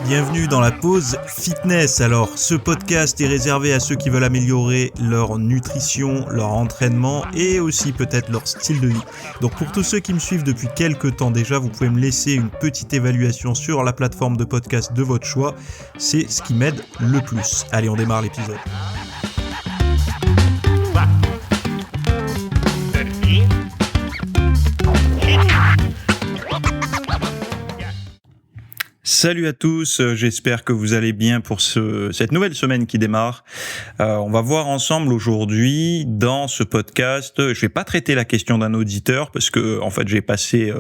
Bienvenue dans la pause fitness. Alors, ce podcast est réservé à ceux qui veulent améliorer leur nutrition, leur entraînement et aussi peut-être leur style de vie. Donc, pour tous ceux qui me suivent depuis quelques temps déjà, vous pouvez me laisser une petite évaluation sur la plateforme de podcast de votre choix. C'est ce qui m'aide le plus. Allez, on démarre l'épisode. Salut à tous, j'espère que vous allez bien pour cette nouvelle semaine qui démarre. On va voir ensemble aujourd'hui dans ce podcast, je vais pas traiter la question d'un auditeur parce que en fait j'ai passé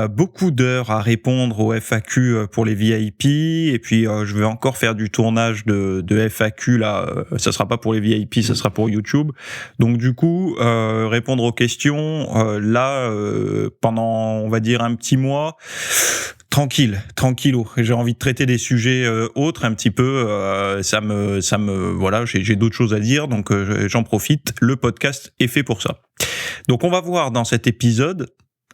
beaucoup d'heures à répondre aux FAQ pour les VIP et puis je vais encore faire du tournage de FAQ là, ça sera pas pour les VIP, ça sera pour YouTube. Donc du coup, répondre aux questions pendant on va dire un petit mois. Tranquillo. J'ai envie de traiter des sujets autres un petit peu. Voilà, j'ai d'autres choses à dire, donc j'en profite. Le podcast est fait pour ça. Donc on va voir dans cet épisode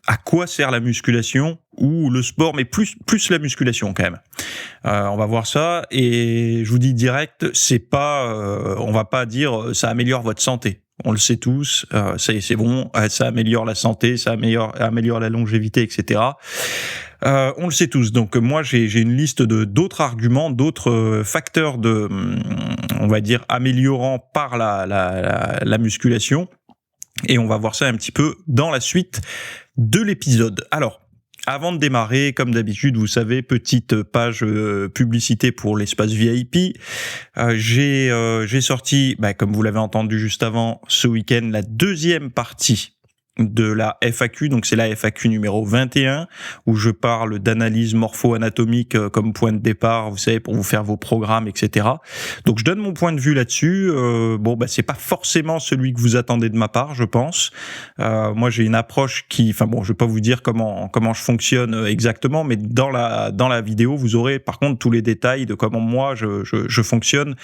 à quoi sert la musculation ou le sport, mais plus la musculation quand même. On va voir ça et je vous dis direct, on va pas dire ça améliore votre santé. On le sait tous, c'est bon, ça améliore la santé, ça améliore la longévité, etc. On le sait tous. Donc moi j'ai une liste d'autres arguments, d'autres facteurs on va dire améliorants par la musculation. Et on va voir ça un petit peu dans la suite de l'épisode. Alors, avant de démarrer, comme d'habitude, vous savez, petite page publicité pour l'espace VIP. J'ai sorti, comme vous l'avez entendu juste avant, ce week-end, la deuxième partie de la FAQ, donc c'est la FAQ numéro 21, où je parle d'analyse morpho-anatomique comme point de départ, vous savez, pour vous faire vos programmes, etc. Donc je donne mon point de vue là-dessus. C'est pas forcément celui que vous attendez de ma part, je pense. Moi j'ai une approche je vais pas vous dire comment je fonctionne exactement, mais dans la vidéo, vous aurez par contre tous les détails de comment moi je fonctionne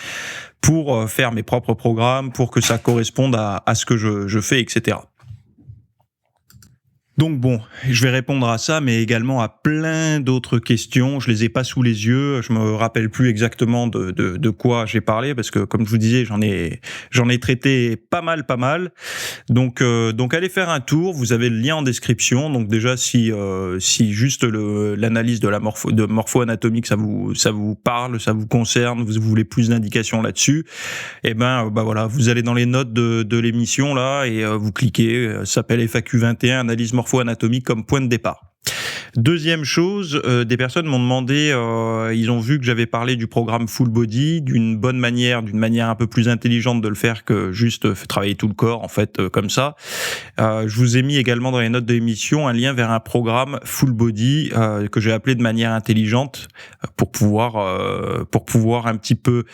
pour faire mes propres programmes, pour que ça corresponde à ce que je fais, etc. Donc bon, je vais répondre à ça, mais également à plein d'autres questions. Je les ai pas sous les yeux, je me rappelle plus exactement de quoi j'ai parlé, parce que comme je vous disais, j'en ai traité pas mal. Donc allez faire un tour. Vous avez le lien en description. Donc déjà si juste l'analyse de la morpho-anatomique ça vous parle, ça vous concerne, vous voulez plus d'indications là-dessus, voilà, vous allez dans les notes de l'émission là et vous cliquez. Ça s'appelle FAQ 21, analyse morpho-anatomique comme point de départ. Deuxième chose, des personnes m'ont demandé, ils ont vu que j'avais parlé du programme Full Body d'une manière un peu plus intelligente de le faire que juste travailler tout le corps, en fait, comme ça. Je vous ai mis également dans les notes de l'émission un lien vers un programme Full Body que j'ai appelé de manière intelligente pour pouvoir un petit peu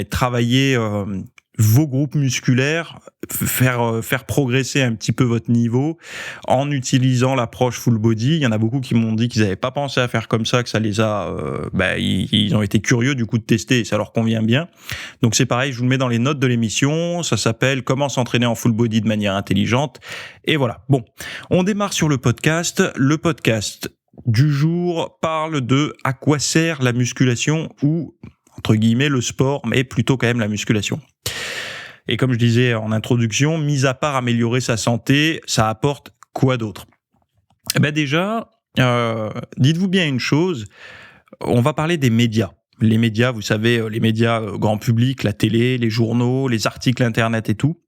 travailler vos groupes musculaires, faire progresser un petit peu votre niveau en utilisant l'approche full body. Il y en a beaucoup qui m'ont dit qu'ils n'avaient pas pensé à faire comme ça, que ça les a, ils ont été curieux du coup de tester et ça leur convient bien. Donc c'est pareil, je vous le mets dans les notes de l'émission. Ça s'appelle Comment s'entraîner en full body de manière intelligente. Et voilà. Bon, on démarre sur le podcast. Le podcast du jour parle de à quoi sert la musculation ou entre guillemets le sport, mais plutôt quand même la musculation. Et comme je disais en introduction, mis à part améliorer sa santé, ça apporte quoi d'autre ? Déjà, dites-vous bien une chose, on va parler des médias. Les médias, vous savez, les médias grand public, la télé, les journaux, les articles internet et tout.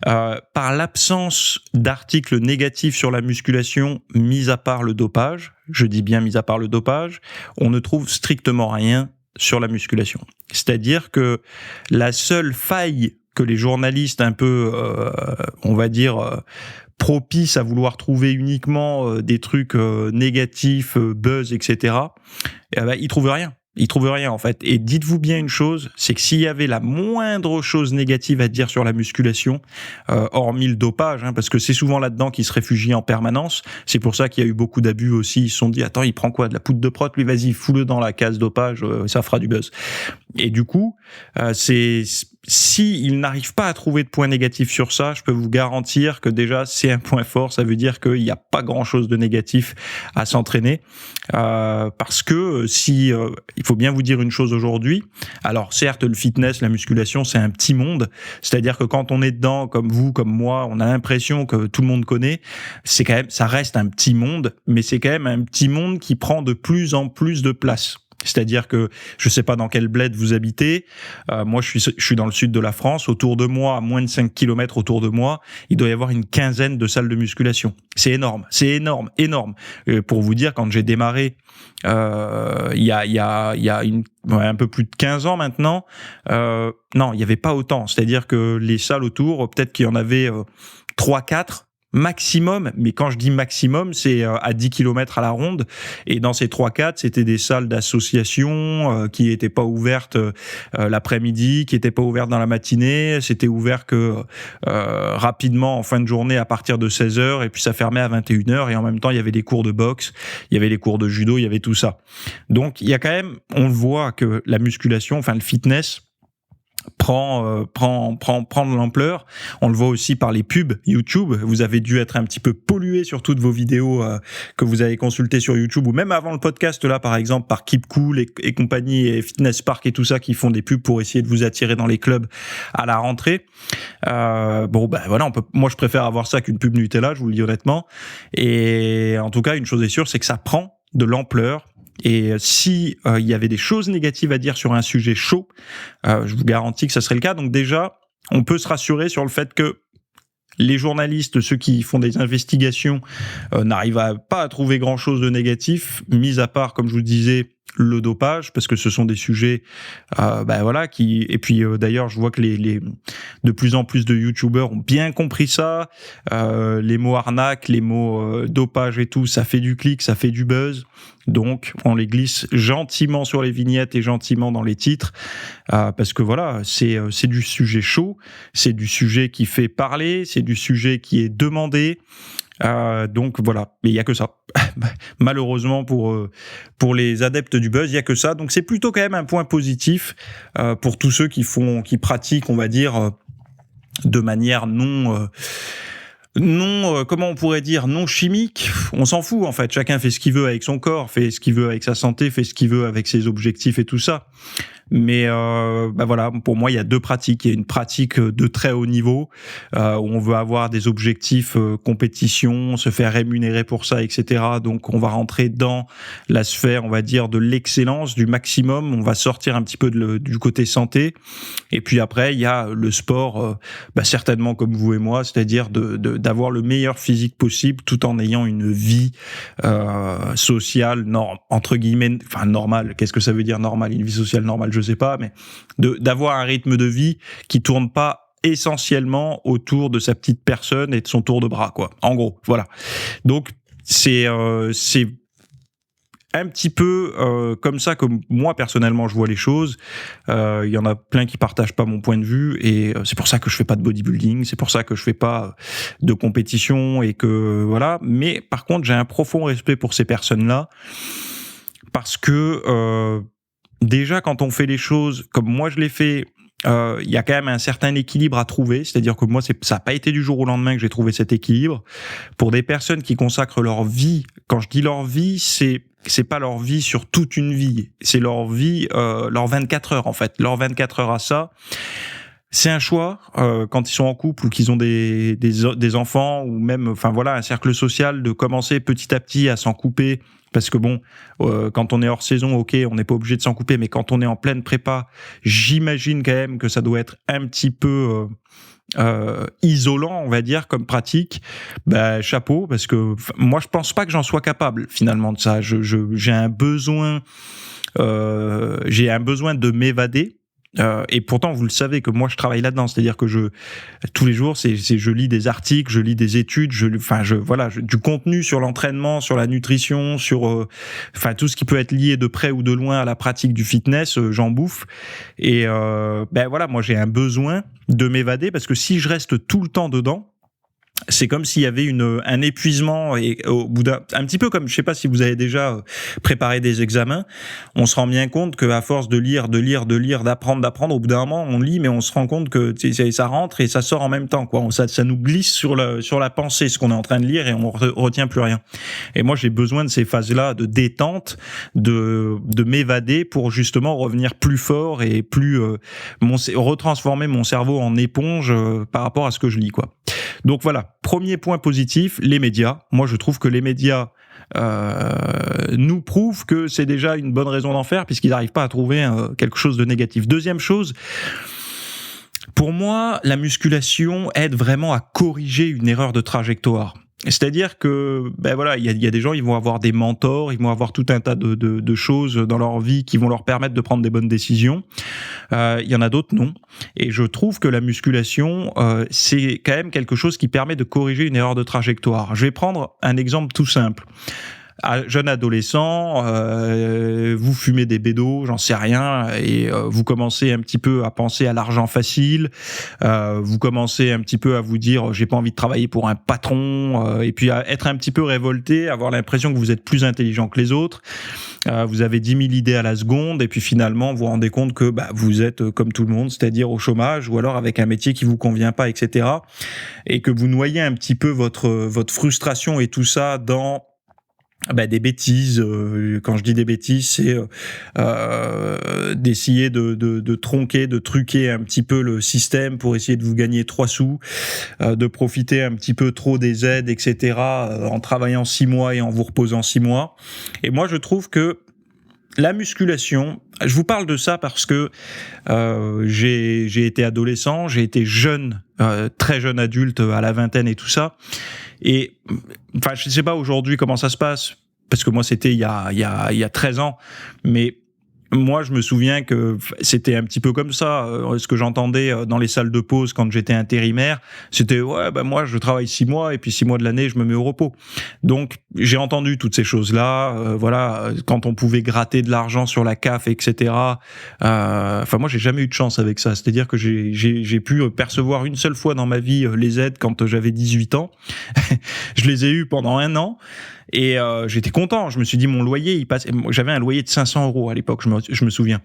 Par l'absence d'articles négatifs sur la musculation, mis à part le dopage, je dis bien mis à part le dopage, on ne trouve strictement rien sur la musculation. C'est-à-dire que la seule faille que les journalistes un peu, propices à vouloir trouver uniquement des trucs négatifs, buzz, etc., ils trouvent rien. Ils trouvent rien en fait. Et dites-vous bien une chose, c'est que s'il y avait la moindre chose négative à dire sur la musculation, hormis le dopage, parce que c'est souvent là-dedans qu'ils se réfugient en permanence. C'est pour ça qu'il y a eu beaucoup d'abus aussi. Ils se sont dit, attends, il prend quoi, de la poudre de prot, lui, vas-y, fous-le dans la case dopage, ça fera du buzz. Et du coup, si il n'arrive pas à trouver de points négatifs sur ça, je peux vous garantir que déjà c'est un point fort. Ça veut dire qu'il n'y a pas grand-chose de négatif à s'entraîner, parce que il faut bien vous dire une chose aujourd'hui. Alors certes, le fitness, la musculation, c'est un petit monde. C'est-à-dire que quand on est dedans, comme vous, comme moi, on a l'impression que tout le monde connaît. Ça reste un petit monde, mais c'est quand même un petit monde qui prend de plus en plus de place. C'est-à-dire que je sais pas dans quel bled vous habitez. Moi, je suis dans le sud de la France. Autour de moi, à moins de 5 kilomètres autour de moi, il doit y avoir une quinzaine de salles de musculation. C'est énorme, énorme. Pour vous dire, quand j'ai démarré, il y a un peu plus de 15 ans maintenant, non, il y avait pas autant. C'est-à-dire que les salles autour, peut-être qu'il y en avait 3-4 maximum, mais quand je dis maximum, c'est à 10 kilomètres à la ronde, et dans ces 3-4, c'était des salles d'association qui n'étaient pas ouvertes l'après-midi, qui n'étaient pas ouvertes dans la matinée, c'était ouvert que rapidement en fin de journée à partir de 16h, et puis ça fermait à 21h, et en même temps il y avait des cours de boxe, il y avait les cours de judo, il y avait tout ça. Donc il y a quand même, on voit que la musculation, enfin le fitness, prend de l'ampleur. On le voit aussi par les pubs YouTube. Vous avez dû être un petit peu pollué sur toutes vos vidéos que vous avez consultées sur YouTube, ou même avant le podcast là, par exemple, par Keep Cool et compagnie, et Fitness Park et tout ça, qui font des pubs pour essayer de vous attirer dans les clubs à la rentrée. Voilà, moi je préfère avoir ça qu'une pub Nutella, je vous le dis honnêtement. Et en tout cas, une chose est sûre, c'est que ça prend de l'ampleur. Et si il y avait des choses négatives à dire sur un sujet chaud, je vous garantis que ça serait le cas. Donc déjà, on peut se rassurer sur le fait que les journalistes, ceux qui font des investigations, n'arrivent pas à trouver grand-chose de négatif, mis à part, comme je vous le disais, le dopage, parce que ce sont des sujets, et puis d'ailleurs, je vois que de plus en plus de youtubeurs ont bien compris ça. Les mots arnaque, les mots dopage et tout, ça fait du clic, ça fait du buzz. Donc, on les glisse gentiment sur les vignettes et gentiment dans les titres, parce que voilà, c'est du sujet chaud, c'est du sujet qui fait parler, c'est du sujet qui est demandé. Donc voilà, mais il y a que ça. Malheureusement pour les adeptes du buzz, il y a que ça. Donc c'est plutôt quand même un point positif pour tous ceux qui pratiquent, on va dire, de manière non, comment on pourrait dire, non chimique. On s'en fout en fait. Chacun fait ce qu'il veut avec son corps, fait ce qu'il veut avec sa santé, fait ce qu'il veut avec ses objectifs et tout ça. Mais voilà, pour moi, il y a deux pratiques. Il y a une pratique de très haut niveau où on veut avoir des objectifs compétition, se faire rémunérer pour ça, etc. Donc, on va rentrer dans la sphère, on va dire, de l'excellence, du maximum. On va sortir un petit peu du côté santé. Et puis après, il y a le sport, certainement comme vous et moi, c'est-à-dire d'avoir le meilleur physique possible tout en ayant une vie sociale, entre guillemets, enfin normale. Qu'est-ce que ça veut dire normale? Une vie sociale normale, je sais pas, mais d'avoir un rythme de vie qui tourne pas essentiellement autour de sa petite personne et de son tour de bras, quoi. En gros, voilà. Donc c'est un petit peu comme ça que moi personnellement je vois les choses. Il y en a plein qui partagent pas mon point de vue, et c'est pour ça que je fais pas de bodybuilding, c'est pour ça que je fais pas de compétition, et que voilà. Mais par contre, j'ai un profond respect pour ces personnes-là, parce que déjà, quand on fait les choses comme moi je l'ai fait, il y a quand même un certain équilibre à trouver. C'est-à-dire que moi, ça n'a pas été du jour au lendemain que j'ai trouvé cet équilibre. Pour des personnes qui consacrent leur vie, quand je dis leur vie, c'est pas leur vie sur toute une vie, c'est leur vie, leurs 24 heures en fait, leurs 24 heures à ça. C'est un choix quand ils sont en couple ou qu'ils ont des enfants, ou même, enfin voilà, un cercle social, de commencer petit à petit à s'en couper. Parce que bon, quand on est hors saison, ok, on n'est pas obligé de s'en couper, mais quand on est en pleine prépa, j'imagine quand même que ça doit être un petit peu isolant, on va dire, comme pratique. Chapeau, parce que moi, je pense pas que j'en sois capable finalement de ça. J'ai un besoin de m'évader. Et pourtant, vous le savez que moi, je travaille là-dedans. C'est-à-dire que tous les jours, je lis des articles, je lis des études, du contenu sur l'entraînement, sur la nutrition, sur, tout ce qui peut être lié de près ou de loin à la pratique du fitness, j'en bouffe. Et, moi, j'ai un besoin de m'évader, parce que si je reste tout le temps dedans, c'est comme s'il y avait un épuisement et au bout un petit peu comme, je sais pas si vous avez déjà préparé des examens, on se rend bien compte qu'à force de lire, d'apprendre, au bout d'un moment on lit, mais on se rend compte que ça rentre et ça sort en même temps, quoi. Ça nous glisse sur la pensée, ce qu'on est en train de lire, et on retient plus rien. Et moi j'ai besoin de ces phases-là de détente, de m'évader pour justement revenir plus fort et plus retransformer mon cerveau en éponge par rapport à ce que je lis, quoi. Donc voilà, premier point positif, les médias. Moi, je trouve que les médias nous prouvent que c'est déjà une bonne raison d'en faire, puisqu'ils n'arrivent pas à trouver quelque chose de négatif. Deuxième chose, pour moi, la musculation aide vraiment à corriger une erreur de trajectoire. C'est-à-dire que, il y a des gens, ils vont avoir des mentors, ils vont avoir tout un tas de choses dans leur vie qui vont leur permettre de prendre des bonnes décisions. Il y en a d'autres, non. Et je trouve que la musculation, c'est quand même quelque chose qui permet de corriger une erreur de trajectoire. Je vais prendre un exemple tout simple. Jeune adolescent, vous fumez des bédos, j'en sais rien, et vous commencez un petit peu à penser à l'argent facile, vous commencez un petit peu à vous dire j'ai pas envie de travailler pour un patron, et puis à être un petit peu révolté, avoir l'impression que vous êtes plus intelligent que les autres. Vous avez 10 000 idées à la seconde, et puis finalement vous vous rendez compte que vous êtes comme tout le monde, c'est-à-dire au chômage, ou alors avec un métier qui vous convient pas, etc. Et que vous noyez un petit peu votre frustration et tout ça dans des bêtises. Quand je dis des bêtises, c'est d'essayer de tronquer, de truquer un petit peu le système pour essayer de vous gagner 3 sous, de profiter un petit peu trop des aides, etc., en travaillant 6 mois et en vous reposant 6 mois. Et moi, je trouve que la musculation, je vous parle de ça parce que j'ai été adolescent, j'ai été jeune, très jeune adulte à la vingtaine et tout ça. Et enfin, je sais pas aujourd'hui comment ça se passe, parce que moi c'était il y a 13 ans, mais moi je me souviens que c'était un petit peu comme ça. Ce que j'entendais dans les salles de pause quand j'étais intérimaire, c'était moi je travaille 6 mois et puis 6 mois de l'année je me mets au repos. Donc j'ai entendu toutes ces choses-là, quand on pouvait gratter de l'argent sur la CAF, etc. Enfin moi j'ai jamais eu de chance avec ça, c'est-à-dire que j'ai pu percevoir une seule fois dans ma vie les aides quand j'avais 18 ans. Je les ai eues pendant 1 an. Et j'étais content. Je me suis dit, mon loyer, il passe. J'avais un loyer de 500 € à l'époque, je me souviens.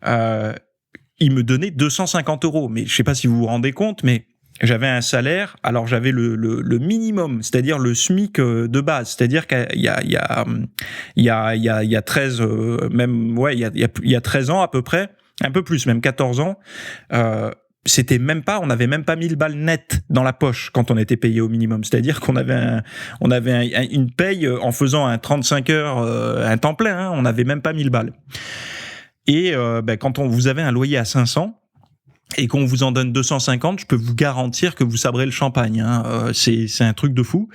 Il me donnait 250 €. Mais je sais pas si vous vous rendez compte, mais j'avais un salaire. Alors j'avais le minimum, c'est-à-dire le SMIC de base. C'est-à-dire qu'il y a 13, il y a 13 ans à peu près, un peu plus, même 14 ans. On n'avait même pas 1000 balles nettes dans la poche quand on était payé au minimum. C'est-à-dire qu'on avait une paye en faisant un 35 heures, un temps plein, hein, on n'avait même pas 1000 balles. Et quand vous avez un loyer à 500 et qu'on vous en donne 250, je peux vous garantir que vous sabrez le champagne, hein. C'est un truc de fou.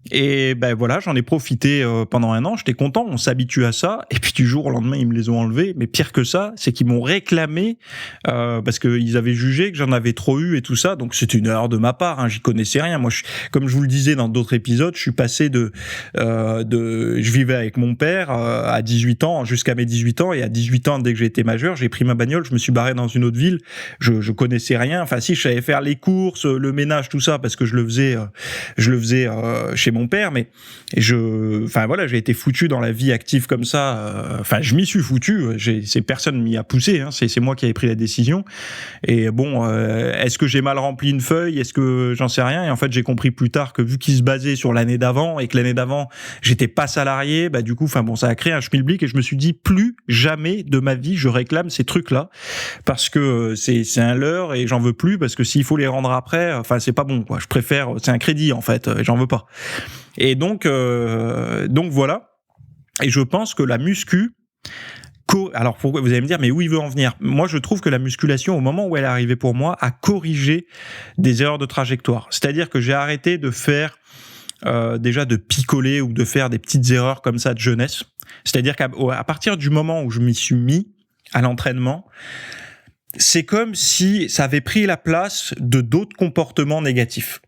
Et j'en ai profité pendant 1 an, j'étais content, on s'habitue à ça, et puis du jour au lendemain ils me les ont enlevés. Mais pire que ça, c'est qu'ils m'ont réclamé parce qu'ils avaient jugé que j'en avais trop eu et tout ça. Donc c'est une erreur de ma part, hein, j'y connaissais rien. Moi, comme je vous le disais dans d'autres épisodes, je suis passé je vivais avec mon père à 18 ans jusqu'à mes 18 ans, et à 18 ans, dès que j'ai été majeur, j'ai pris ma bagnole, je me suis barré dans une autre ville. Je connaissais rien. Enfin si, je savais faire les courses, le ménage, tout ça, parce que je le faisais chez mon père, mais j'ai été foutu dans la vie active comme ça. Je m'y suis foutu. Personne m'y a poussé. Hein, c'est moi qui avais pris la décision. Et bon, est-ce que j'ai mal rempli une feuille? Est-ce que j'en sais rien? Et en fait, j'ai compris plus tard que vu qu'il se basait sur l'année d'avant et que l'année d'avant j'étais pas salarié, du coup, ça a créé un schmilblick, et je me suis dit plus jamais de ma vie je réclame ces trucs-là, parce que c'est un leurre et j'en veux plus, parce que s'il faut les rendre après, c'est pas bon, quoi. Je préfère, c'est un crédit en fait, et j'en veux pas. Et donc voilà. Et je pense que la muscu, alors pourquoi vous allez me dire, mais où il veut en venir? Moi, je trouve que la musculation, au moment où elle est arrivée pour moi, a corrigé des erreurs de trajectoire. C'est-à-dire que j'ai arrêté de faire déjà de picoler ou de faire des petites erreurs comme ça de jeunesse. C'est-à-dire qu'à partir du moment où je m'y suis mis à l'entraînement, c'est comme si ça avait pris la place de d'autres comportements négatifs.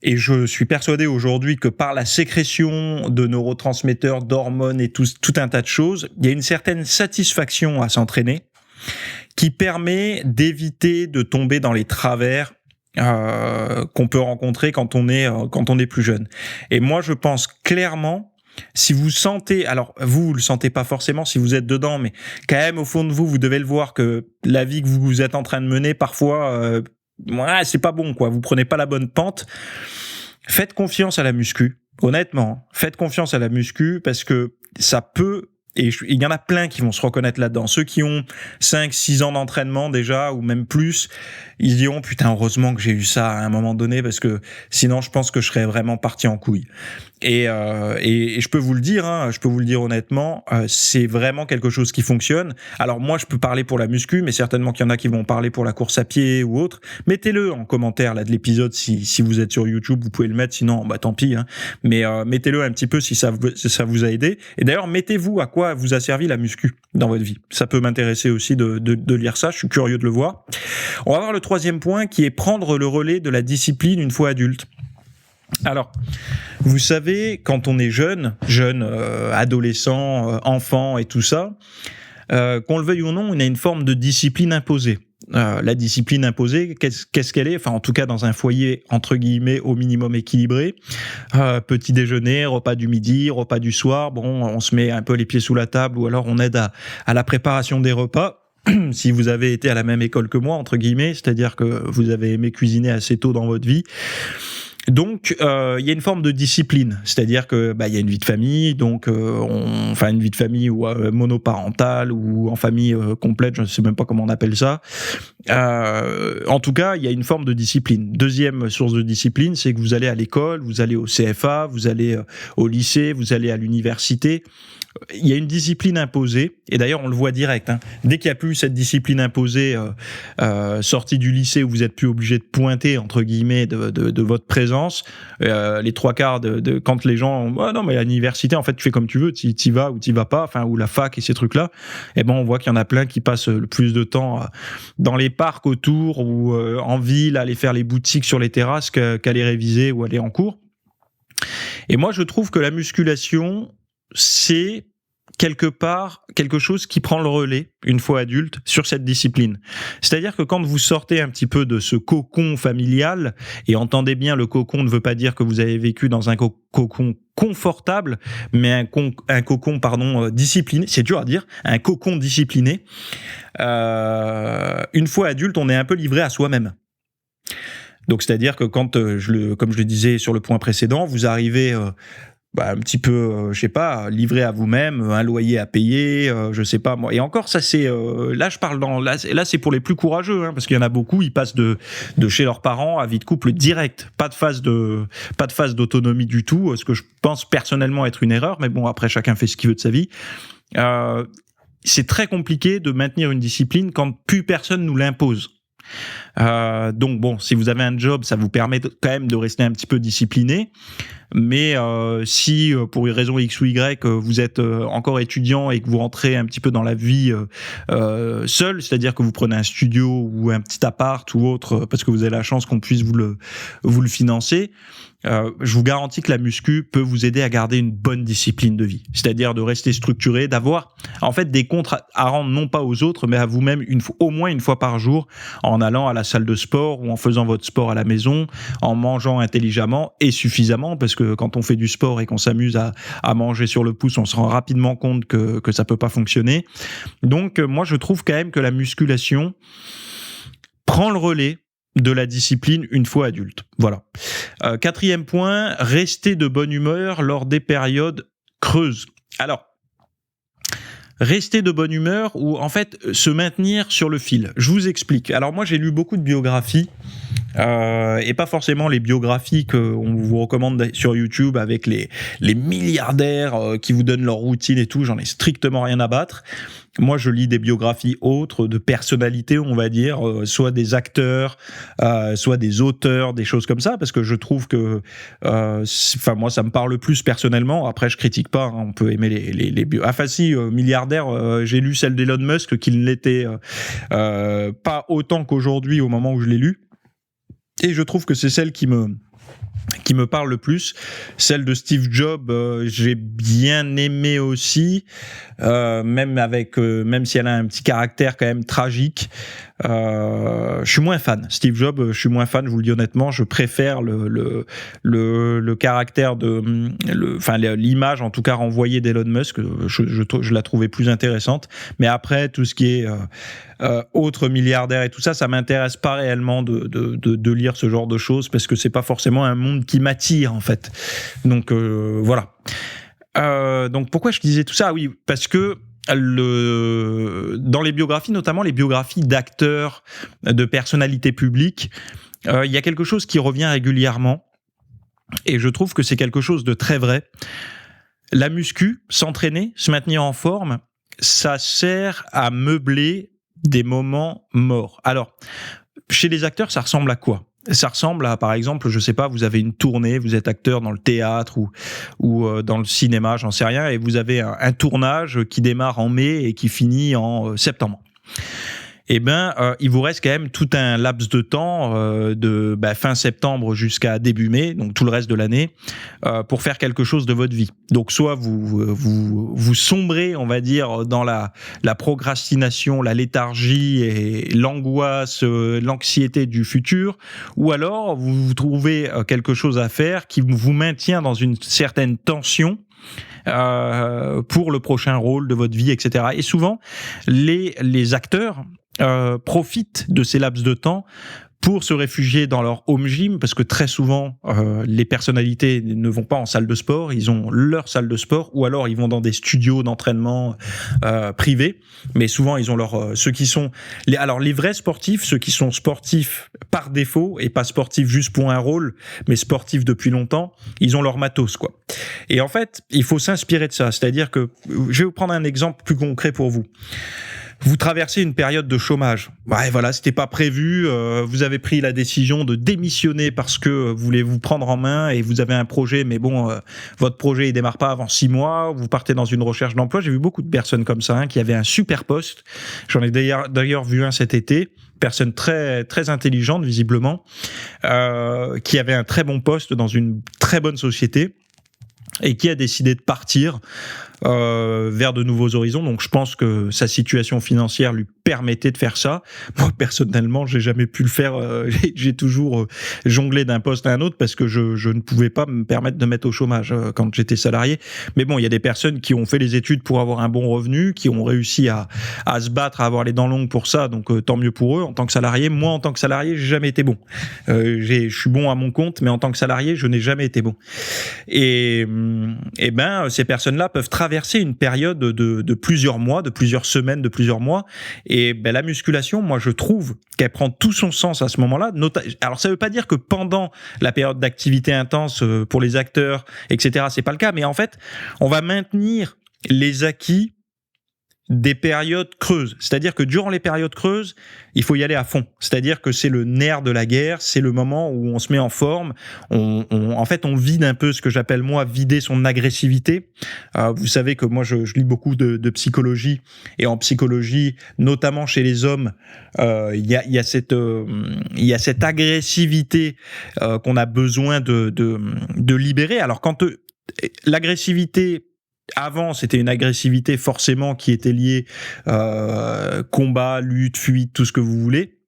Et je suis persuadé aujourd'hui que par la sécrétion de neurotransmetteurs, d'hormones et tout un tas de choses, il y a une certaine satisfaction à s'entraîner qui permet d'éviter de tomber dans les travers qu'on peut rencontrer quand on est plus jeune. Et moi, je pense clairement, si vous sentez, alors vous le sentez pas forcément si vous êtes dedans, mais quand même au fond de vous, vous devez le voir que la vie que vous êtes en train de mener, parfois, c'est pas bon, quoi. Vous prenez pas la bonne pente. Faites confiance à la muscu. Honnêtement, faites confiance à la muscu parce que ça peut, et il y en a plein qui vont se reconnaître là-dedans. Ceux qui ont 5-6 ans d'entraînement déjà, ou même plus, ils se diront, putain, heureusement que j'ai eu ça à un moment donné, parce que sinon, je pense que je serais vraiment parti en couille. Et je peux vous le dire, honnêtement, c'est vraiment quelque chose qui fonctionne. Alors moi, je peux parler pour la muscu, mais certainement qu'il y en a qui vont parler pour la course à pied ou autre. Mettez-le en commentaire là de l'épisode si vous êtes sur YouTube, vous pouvez le mettre. Sinon, tant pis. Mais mettez-le un petit peu si ça vous a aidé. Et d'ailleurs, mettez-vous à quoi vous a servi la muscu dans votre vie. Ça peut m'intéresser aussi de lire ça. Je suis curieux de le voir. On va voir le troisième point qui est prendre le relais de la discipline une fois adulte. Alors, vous savez, quand on est jeune, adolescent, enfant et tout ça, qu'on le veuille ou non, on a une forme de discipline imposée. La discipline imposée, qu'est-ce qu'elle est ? Enfin, en tout cas, dans un foyer, entre guillemets, au minimum équilibré. Petit déjeuner, repas du midi, repas du soir. Bon, on se met un peu les pieds sous la table ou alors on aide à la préparation des repas. Si vous avez été à la même école que moi, entre guillemets, c'est-à-dire que vous avez aimé cuisiner assez tôt dans votre vie. Donc, il y a une forme de discipline, c'est-à-dire que il y a une vie de famille, donc une vie de famille ou monoparentale ou en famille complète, je ne sais même pas comment on appelle ça. En tout cas, il y a une forme de discipline. Deuxième source de discipline, c'est que vous allez à l'école, vous allez au CFA, vous allez au lycée, vous allez à l'université. Il y a une discipline imposée, et d'ailleurs on le voit direct. Dès qu'il n'y a plus cette discipline imposée, sortie du lycée où vous êtes plus obligé de pointer entre guillemets de votre présence, les trois quarts de quand les gens, non mais à l'université en fait tu fais comme tu veux, t'y vas ou t'y vas pas, ou la fac et ces trucs-là. Et on voit qu'il y en a plein qui passent le plus de temps dans les parcs autour ou en ville, à aller faire les boutiques sur les terrasses qu'aller réviser ou aller en cours. Et moi je trouve que la musculation, c'est quelque part quelque chose qui prend le relais une fois adulte sur cette discipline. C'est-à-dire que quand vous sortez un petit peu de ce cocon familial, et entendez bien, le cocon ne veut pas dire que vous avez vécu dans un cocon confortable, mais un cocon discipliné, c'est dur à dire, un cocon discipliné, une fois adulte, on est un peu livré à soi-même. Donc c'est-à-dire que quand, comme je le disais sur le point précédent, vous arrivez un petit peu, livré à vous-même, un loyer à payer, je sais pas moi. Et encore, ça c'est, là je parle là c'est pour les plus courageux, parce qu'il y en a beaucoup, ils passent de chez leurs parents à vie de couple direct, pas de phase d'autonomie du tout, ce que je pense personnellement être une erreur, mais bon, après chacun fait ce qu'il veut de sa vie. C'est très compliqué de maintenir une discipline quand plus personne nous l'impose. Donc bon, si vous avez un job, ça vous permet quand même de rester un petit peu discipliné. Mais si pour une raison X ou Y vous êtes encore étudiant et que vous rentrez un petit peu dans la vie seul, c'est-à-dire que vous prenez un studio ou un petit appart ou autre parce que vous avez la chance qu'on puisse vous le financer, je vous garantis que la muscu peut vous aider à garder une bonne discipline de vie, c'est-à-dire de rester structuré, d'avoir en fait des comptes à rendre non pas aux autres mais à vous-même au moins une fois par jour, en allant à la salle de sport ou en faisant votre sport à la maison, en mangeant intelligemment et suffisamment, parce que quand on fait du sport et qu'on s'amuse à manger sur le pouce, on se rend rapidement compte que ça peut pas fonctionner. Donc moi je trouve quand même que la musculation prend le relais de la discipline une fois adulte. Voilà. Quatrième point, rester de bonne humeur lors des périodes creuses. Alors, rester de bonne humeur ou en fait se maintenir sur le fil. Je vous explique. Alors moi j'ai lu beaucoup de biographies et pas forcément les biographies qu'on vous recommande sur YouTube avec les milliardaires qui vous donnent leur routine et tout. J'en ai strictement rien à battre. Moi, je lis des biographies autres, de personnalités, on va dire, soit des acteurs, soit des auteurs, des choses comme ça, parce que je trouve que, moi, ça me parle plus personnellement. Après, je critique pas, on peut aimer les bio. Ah, milliardaire, j'ai lu celle d'Elon Musk, qui ne l'était pas autant qu'aujourd'hui au moment où je l'ai lu, et je trouve que c'est celle qui me qui me parle le plus. Celle de Steve Jobs, j'ai bien aimé aussi, même si elle a un petit caractère quand même tragique. Je suis moins fan. Steve Jobs, je suis moins fan, je vous le dis honnêtement. Je préfère le caractère l'image en tout cas renvoyée d'Elon Musk. Je la trouvais plus intéressante. Mais après, tout ce qui est autres milliardaires et tout ça, ça m'intéresse pas réellement de lire ce genre de choses parce que c'est pas forcément un monde qui m'attire en fait. Donc voilà. Donc pourquoi je disais tout ça ? Ah oui, parce que dans les biographies, notamment les biographies d'acteurs, de personnalités publiques, il y a quelque chose qui revient régulièrement et je trouve que c'est quelque chose de très vrai. La muscu, s'entraîner, se maintenir en forme, ça sert à meubler des moments morts. Alors, chez les acteurs, ça ressemble à quoi ? Ça ressemble à, par exemple, je sais pas, vous avez une tournée, vous êtes acteur dans le théâtre ou dans le cinéma, j'en sais rien, et vous avez un tournage qui démarre en mai et qui finit en septembre. Eh ben, il vous reste quand même tout un laps de temps de fin septembre jusqu'à début mai, donc tout le reste de l'année, pour faire quelque chose de votre vie. Donc soit vous sombrez, on va dire, dans la procrastination, la léthargie et l'angoisse, l'anxiété du futur, ou alors vous trouvez quelque chose à faire qui vous maintient dans une certaine tension pour le prochain rôle de votre vie, etc. Et souvent, les acteurs profitent de ces laps de temps pour se réfugier dans leur home gym, parce que très souvent, les personnalités ne vont pas en salle de sport, ils ont leur salle de sport, ou alors ils vont dans des studios d'entraînement privés, mais souvent ils ont les vrais sportifs, ceux qui sont sportifs par défaut, et pas sportifs juste pour un rôle, mais sportifs depuis longtemps, ils ont leur matos, quoi. Et en fait, il faut s'inspirer de ça, c'est-à-dire que, je vais vous prendre un exemple plus concret pour vous. Vous traversez une période de chômage. Ouais, voilà, c'était pas prévu. Vous avez pris la décision de démissionner parce que vous voulez vous prendre en main et vous avez un projet, mais bon, votre projet il démarre pas avant 6 mois. Vous partez dans une recherche d'emploi. J'ai vu beaucoup de personnes comme ça qui avaient un super poste. J'en ai d'ailleurs vu un cet été. Personne très très intelligente visiblement, qui avait un très bon poste dans une très bonne société et qui a décidé de partir vers de nouveaux horizons. Donc je pense que sa situation financière lui permettait de faire ça. Moi personnellement, j'ai jamais pu le faire. J'ai toujours jonglé d'un poste à un autre parce que je ne pouvais pas me permettre de mettre au chômage quand j'étais salarié. Mais bon, il y a des personnes qui ont fait les études pour avoir un bon revenu, qui ont réussi à se battre, à avoir les dents longues pour ça. Donc tant mieux pour eux. En tant que salarié, moi en tant que salarié, j'ai jamais été bon. Je suis bon à mon compte, mais en tant que salarié, je n'ai jamais été bon. Et ces personnes-là peuvent traverser une période de plusieurs mois, de plusieurs semaines, de plusieurs mois. Et la musculation, moi, je trouve qu'elle prend tout son sens à ce moment-là. Alors, ça veut pas dire que pendant la période d'activité intense pour les acteurs, etc., c'est pas le cas. Mais en fait, on va maintenir les acquis des périodes creuses. C'est-à-dire que durant les périodes creuses, il faut y aller à fond. C'est-à-dire que c'est le nerf de la guerre, c'est le moment où on se met en forme. En fait, on vide un peu ce que j'appelle, moi, vider son agressivité. Vous savez que moi, je lis beaucoup de psychologie. Et en psychologie, notamment chez les hommes, il y a cette agressivité qu'on a besoin de libérer. Alors, quand l'agressivité... Avant, c'était une agressivité forcément qui était liée combat, lutte, fuite, tout ce que vous voulez.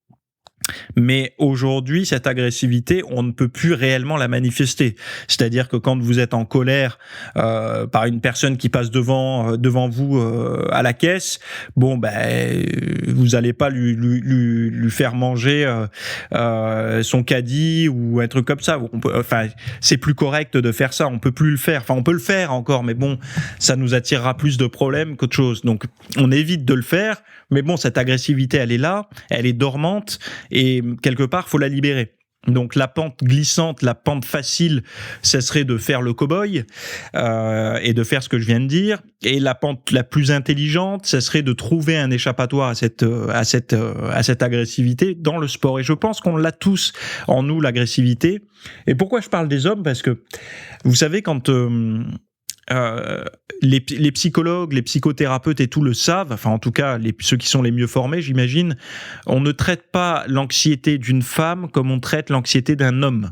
Mais aujourd'hui, cette agressivité, on ne peut plus réellement la manifester. C'est-à-dire que quand vous êtes en colère par une personne qui passe devant vous à la caisse, bon vous n'allez pas lui faire manger son caddie ou un truc comme ça. C'est plus correct de faire ça. On peut plus le faire. Enfin, on peut le faire encore, mais bon, ça nous attirera plus de problèmes qu'autre chose. Donc, on évite de le faire. Mais bon, cette agressivité, elle est là, elle est dormante. Et quelque part, faut la libérer. Donc la pente glissante, la pente facile, ça serait de faire le cow-boy et de faire ce que je viens de dire. Et la pente la plus intelligente, ça serait de trouver un échappatoire à cette agressivité dans le sport. Et je pense qu'on l'a tous en nous, l'agressivité. Et pourquoi je parle des hommes ? Parce que vous savez, quand les psychologues, les psychothérapeutes et tout le savent, enfin en tout cas ceux qui sont les mieux formés, j'imagine, on ne traite pas l'anxiété d'une femme comme on traite l'anxiété d'un homme.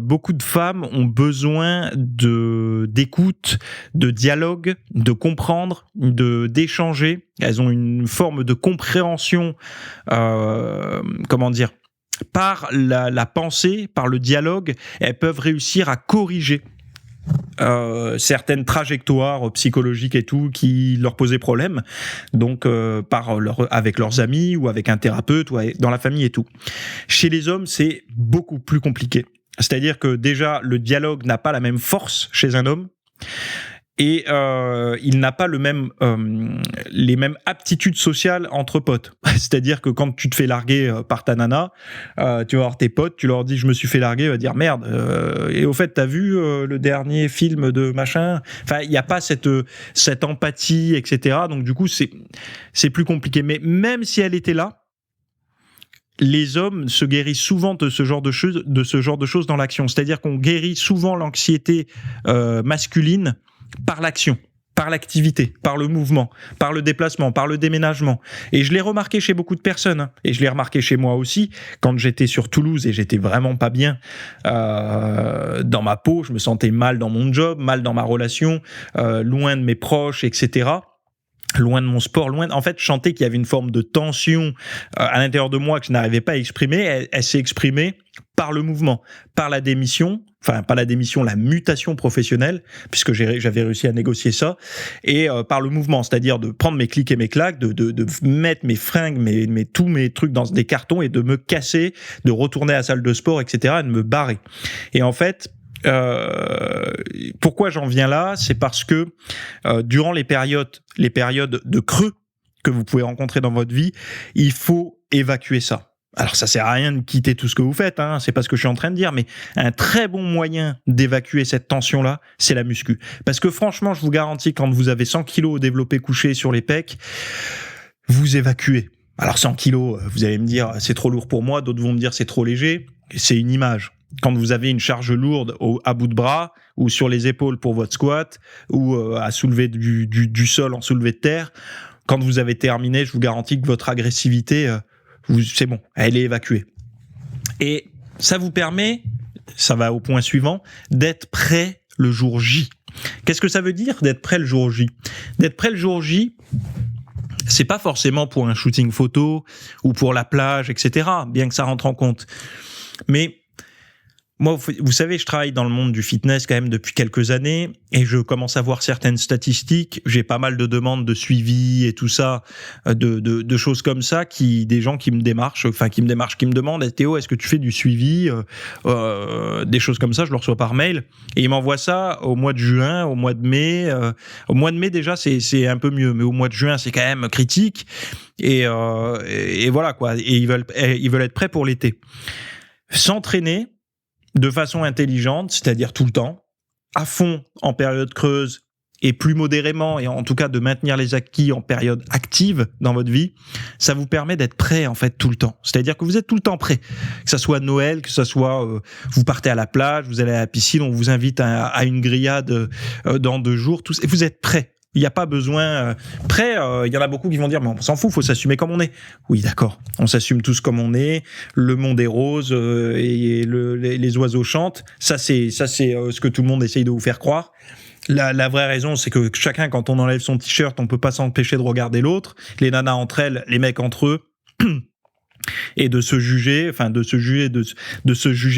beaucoup de femmes ont besoin d'écoute, de dialogue, de comprendre, d'échanger. Elles ont une forme de compréhension, par la pensée, par le dialogue. Elles peuvent réussir à corriger certaines trajectoires psychologiques et tout qui leur posaient problème, donc avec leurs amis ou avec un thérapeute ou dans la famille et tout. Chez les hommes, c'est beaucoup plus compliqué. C'est-à-dire que déjà, le dialogue n'a pas la même force chez un homme et il n'a pas les mêmes aptitudes sociales entre potes. C'est-à-dire que quand tu te fais larguer par ta nana, tu vas voir tes potes, tu leur dis je me suis fait larguer, il va dire merde. Et au fait, t'as vu le dernier film de machin ? Enfin, il n'y a pas cette empathie, etc. Donc du coup, c'est plus compliqué. Mais même si elle était là, les hommes se guérissent souvent de ce genre de choses dans l'action. C'est-à-dire qu'on guérit souvent l'anxiété masculine par l'action, par l'activité, par le mouvement, par le déplacement, par le déménagement. Et je l'ai remarqué chez beaucoup de personnes, hein. Et je l'ai remarqué chez moi aussi, quand j'étais sur Toulouse et j'étais vraiment pas bien dans ma peau, je me sentais mal dans mon job, mal dans ma relation, loin de mes proches, etc., loin de mon sport, en fait, je sentais qu'il y avait une forme de tension à l'intérieur de moi que je n'arrivais pas à exprimer. Elle s'est exprimée par le mouvement, par la démission, enfin pas la démission, la mutation professionnelle, puisque j'avais réussi à négocier ça, et par le mouvement, c'est-à-dire de prendre mes clics et mes claques, de mettre mes fringues, tous mes trucs dans des cartons et de me casser, de retourner à la salle de sport, etc., et de me barrer. Et en fait, pourquoi j'en viens là ? C'est parce que durant les périodes de creux que vous pouvez rencontrer dans votre vie, il faut évacuer ça. Alors ça sert à rien de quitter tout ce que vous faites, hein, c'est pas ce que je suis en train de dire, mais un très bon moyen d'évacuer cette tension-là, c'est la muscu. Parce que franchement, je vous garantis, quand vous avez 100 kilos au développé couché sur les pecs, vous évacuez. Alors 100 kilos, vous allez me dire c'est trop lourd pour moi, d'autres vont me dire c'est trop léger, c'est une image. Quand vous avez une charge lourde à bout de bras ou sur les épaules pour votre squat ou à soulever du sol en soulevé de terre, quand vous avez terminé, je vous garantis que votre agressivité, c'est bon, elle est évacuée. Et ça vous permet, ça va au point suivant, d'être prêt le jour J. Qu'est-ce que ça veut dire d'être prêt le jour J ? D'être prêt le jour J, c'est pas forcément pour un shooting photo ou pour la plage, etc., bien que ça rentre en compte. Mais moi, vous savez, je travaille dans le monde du fitness quand même depuis quelques années et je commence à voir certaines statistiques. J'ai pas mal de demandes de suivi et tout ça, de choses comme ça, des gens qui me demandent Théo, est-ce que tu fais du suivi, des choses comme ça, je le reçois par mail et ils m'envoient ça au mois de juin, au mois de mai. Au mois de mai déjà c'est un peu mieux, mais au mois de juin c'est quand même critique et voilà quoi. Et ils veulent être prêts pour l'été. S'entraîner de façon intelligente, c'est-à-dire tout le temps, à fond en période creuse et plus modérément, et en tout cas de maintenir les acquis en période active dans votre vie, ça vous permet d'être prêt en fait tout le temps. C'est-à-dire que vous êtes tout le temps prêt. Que ça soit Noël, que ça soit vous partez à la plage, vous allez à la piscine, on vous invite à une grillade dans 2 jours, et vous êtes prêt. Il n'y a pas besoin. Prêt, il y en a beaucoup qui vont dire mais on s'en fout, faut s'assumer comme on est. Oui, d'accord. On s'assume tous comme on est. Le monde est rose et les oiseaux chantent. Ça c'est ce que tout le monde essaye de vous faire croire. La vraie raison, c'est que chacun, quand on enlève son t-shirt, on peut pas s'empêcher de regarder l'autre. Les nanas entre elles, les mecs entre eux. Et de se juger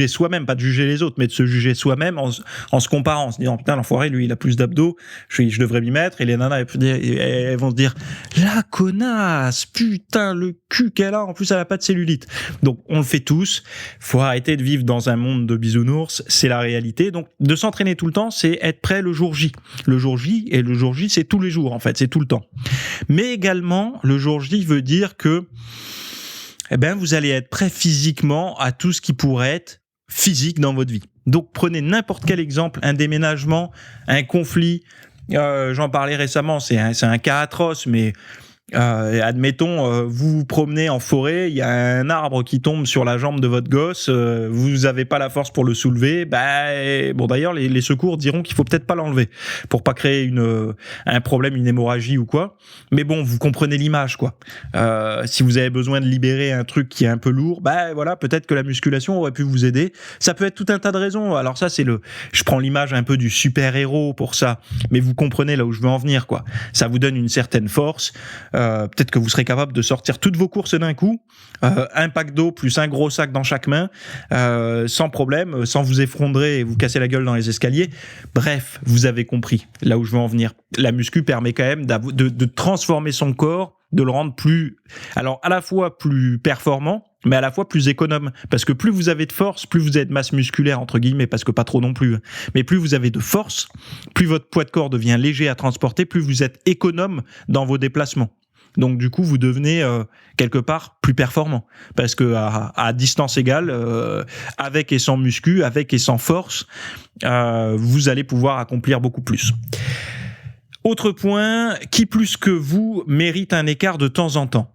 soi-même, pas de juger les autres, mais de se juger soi-même en se comparant, en se disant putain l'enfoiré lui il a plus d'abdos, je devrais m'y mettre, et les nanas elles vont se dire la connasse, putain le cul qu'elle a, en plus elle a pas de cellulite. Donc on le fait tous, faut arrêter de vivre dans un monde de bisounours, c'est la réalité. Donc de s'entraîner tout le temps, c'est être prêt le jour J. Le jour J c'est tous les jours en fait, c'est tout le temps. Mais également le jour J veut dire que vous allez être prêt physiquement à tout ce qui pourrait être physique dans votre vie. Donc, prenez n'importe quel exemple, un déménagement, un conflit. J'en parlais récemment, c'est un cas atroce, mais Admettons, vous vous promenez en forêt, il y a un arbre qui tombe sur la jambe de votre gosse, vous n'avez pas la force pour le soulever. Bon, d'ailleurs, les secours diront qu'il faut peut-être pas l'enlever pour pas créer un problème, une hémorragie ou quoi. Mais bon, vous comprenez l'image, quoi. Si vous avez besoin de libérer un truc qui est un peu lourd, voilà, peut-être que la musculation aurait pu vous aider. Ça peut être tout un tas de raisons. Alors ça, je prends l'image un peu du super-héros pour ça, mais vous comprenez là où je veux en venir, quoi. Ça vous donne une certaine force. Peut-être que vous serez capable de sortir toutes vos courses d'un coup, un pack d'eau plus un gros sac dans chaque main, sans problème, sans vous effondrer et vous casser la gueule dans les escaliers. Bref, vous avez compris là où je veux en venir. La muscu permet quand même de transformer son corps, de le rendre alors à la fois plus performant, mais à la fois plus économe. Parce que plus vous avez de force, plus vous avez de masse musculaire, entre guillemets, parce que pas trop non plus. Mais plus vous avez de force, plus votre poids de corps devient léger à transporter, plus vous êtes économe dans vos déplacements. Donc du coup, vous devenez quelque part plus performant. Parce que à distance égale, avec et sans muscu, avec et sans force, vous allez pouvoir accomplir beaucoup plus. Autre point, qui plus que vous mérite un écart de temps en temps?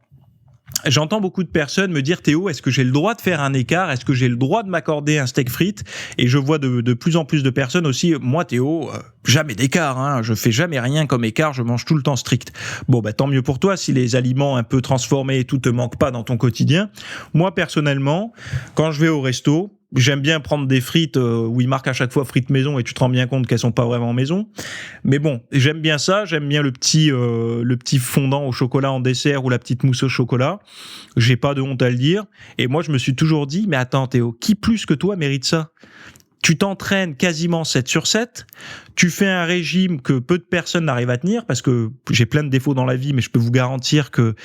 J'entends beaucoup de personnes me dire: Théo, est-ce que j'ai le droit de faire un écart? Est-ce que j'ai le droit de m'accorder un steak frites? Et je vois de plus en plus de personnes aussi: moi Théo, jamais d'écart, hein, je fais jamais rien comme écart, je mange tout le temps strict. Bon, tant mieux pour toi si les aliments un peu transformés et tout te manquent pas dans ton quotidien. Moi personnellement, quand je vais au resto, j'aime bien prendre des frites où ils marquent à chaque fois frites maison et tu te rends bien compte qu'elles sont pas vraiment maison. Mais bon, j'aime bien ça, j'aime bien le petit fondant au chocolat en dessert ou la petite mousse au chocolat. J'ai pas de honte à le dire. Et moi, je me suis toujours dit, mais attends Théo, qui plus que toi mérite ça? Tu t'entraînes quasiment 7/7, tu fais un régime que peu de personnes n'arrivent à tenir, parce que j'ai plein de défauts dans la vie, mais je peux vous garantir que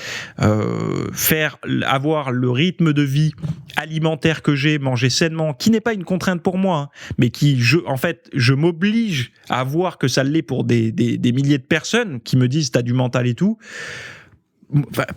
avoir le rythme de vie alimentaire que j'ai, manger sainement, qui n'est pas une contrainte pour moi, hein, mais je m'oblige à voir que ça l'est pour des milliers de personnes qui me disent t'as du mental et tout.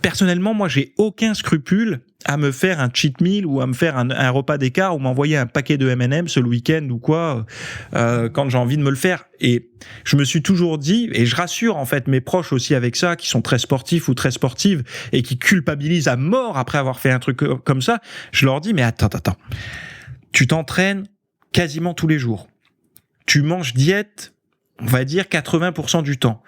Personnellement, moi, j'ai aucun scrupule à me faire un cheat meal ou à me faire un repas d'écart ou m'envoyer un paquet de M&M's le week-end ou quoi, quand j'ai envie de me le faire. Et je me suis toujours dit, et je rassure en fait mes proches aussi avec ça, qui sont très sportifs ou très sportives et qui culpabilisent à mort après avoir fait un truc comme ça, je leur dis, mais attends, tu t'entraînes quasiment tous les jours. Tu manges diète, on va dire 80% du temps.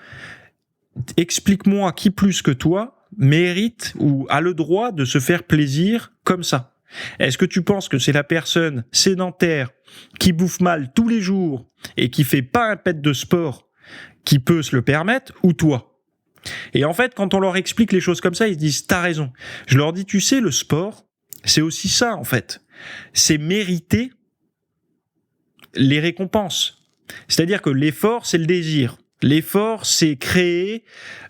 Explique-moi qui plus que toi mérite ou a le droit de se faire plaisir comme ça. Est-ce que tu penses que c'est la personne sédentaire qui bouffe mal tous les jours et qui fait pas un pet de sport qui peut se le permettre, ou toi? Et en fait, quand on leur explique les choses comme ça, ils se disent t'as raison. Je leur dis, tu sais, le sport, c'est aussi ça en fait. C'est mériter les récompenses. C'est-à-dire que l'effort, c'est le désir. L'effort, c'est créer,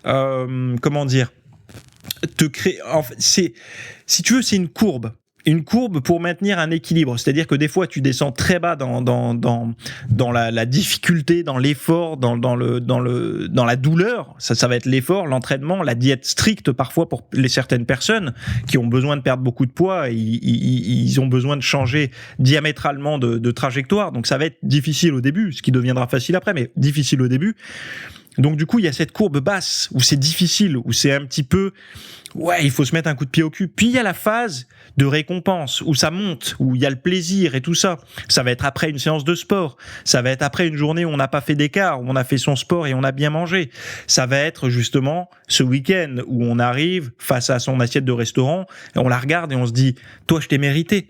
en fait, si tu veux, c'est une courbe pour maintenir un équilibre. C'est-à-dire que des fois, tu descends très bas dans la difficulté, dans l'effort, dans la douleur. Ça va être l'effort, l'entraînement, la diète stricte parfois pour certaines personnes qui ont besoin de perdre beaucoup de poids. Ils ont besoin de changer diamétralement de trajectoire. Donc ça va être difficile au début, ce qui deviendra facile après, mais difficile au début. Donc du coup, il y a cette courbe basse où c'est difficile, où c'est un petit peu, il faut se mettre un coup de pied au cul. Puis il y a la phase de récompense où ça monte, où il y a le plaisir et tout ça. Ça va être après une séance de sport. Ça va être après une journée où on n'a pas fait d'écart, où on a fait son sport et on a bien mangé. Ça va être justement ce week-end où on arrive face à son assiette de restaurant et on la regarde et on se dit, toi, je t'ai mérité.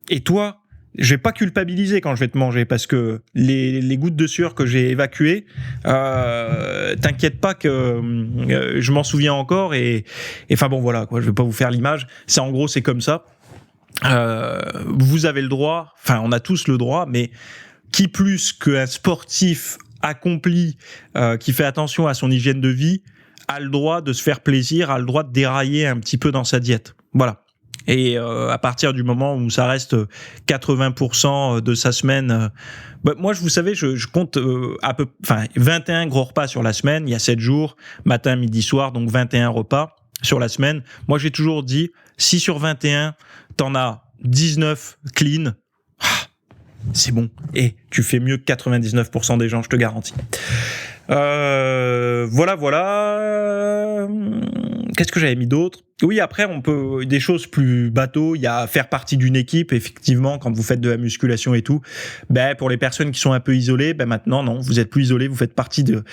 Et toi, je vais pas culpabiliser quand je vais te manger, parce que les gouttes de sueur que j'ai évacuées, t'inquiète pas que je m'en souviens encore, et enfin bon voilà quoi, je vais pas vous faire l'image. C'est en gros, c'est comme ça. Vous avez le droit, enfin on a tous le droit, mais qui plus qu'un sportif accompli qui fait attention à son hygiène de vie a le droit de se faire plaisir, a le droit de dérailler un petit peu dans sa diète. Voilà. Et à partir du moment où ça reste 80% de sa semaine, moi, vous savez, je compte 21 gros repas sur la semaine. Il y a 7 jours, matin, midi, soir, donc 21 repas sur la semaine. Moi, j'ai toujours dit, si sur 21, t'en as 19 clean, c'est bon. Et tu fais mieux que 99% des gens, je te garantis. Voilà. Qu'est-ce que j'avais mis d'autre ? Oui, après, on peut des choses plus bateaux. Il y a faire partie d'une équipe. Effectivement, quand vous faites de la musculation et tout, pour les personnes qui sont un peu isolées, maintenant non, vous êtes plus isolés. Vous faites partie de.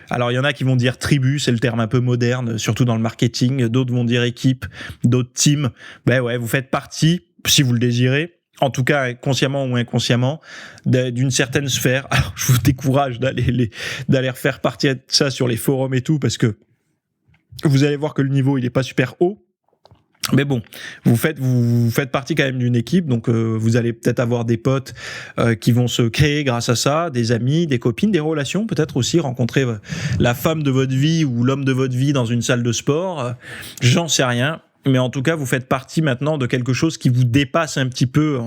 Alors, il y en a qui vont dire tribu, c'est le terme un peu moderne, surtout dans le marketing. D'autres vont dire équipe, d'autres team. Vous faites partie, si vous le désirez. En tout cas, consciemment ou inconsciemment, d'une certaine sphère. Alors, je vous décourage d'aller refaire partie de ça sur les forums et tout, parce que vous allez voir que le niveau, il est pas super haut. Mais bon, vous faites partie quand même d'une équipe, donc vous allez peut-être avoir des potes qui vont se créer grâce à ça, des amis, des copines, des relations, peut-être aussi rencontrer la femme de votre vie ou l'homme de votre vie dans une salle de sport. J'en sais rien. Mais en tout cas, vous faites partie maintenant de quelque chose qui vous dépasse un petit peu,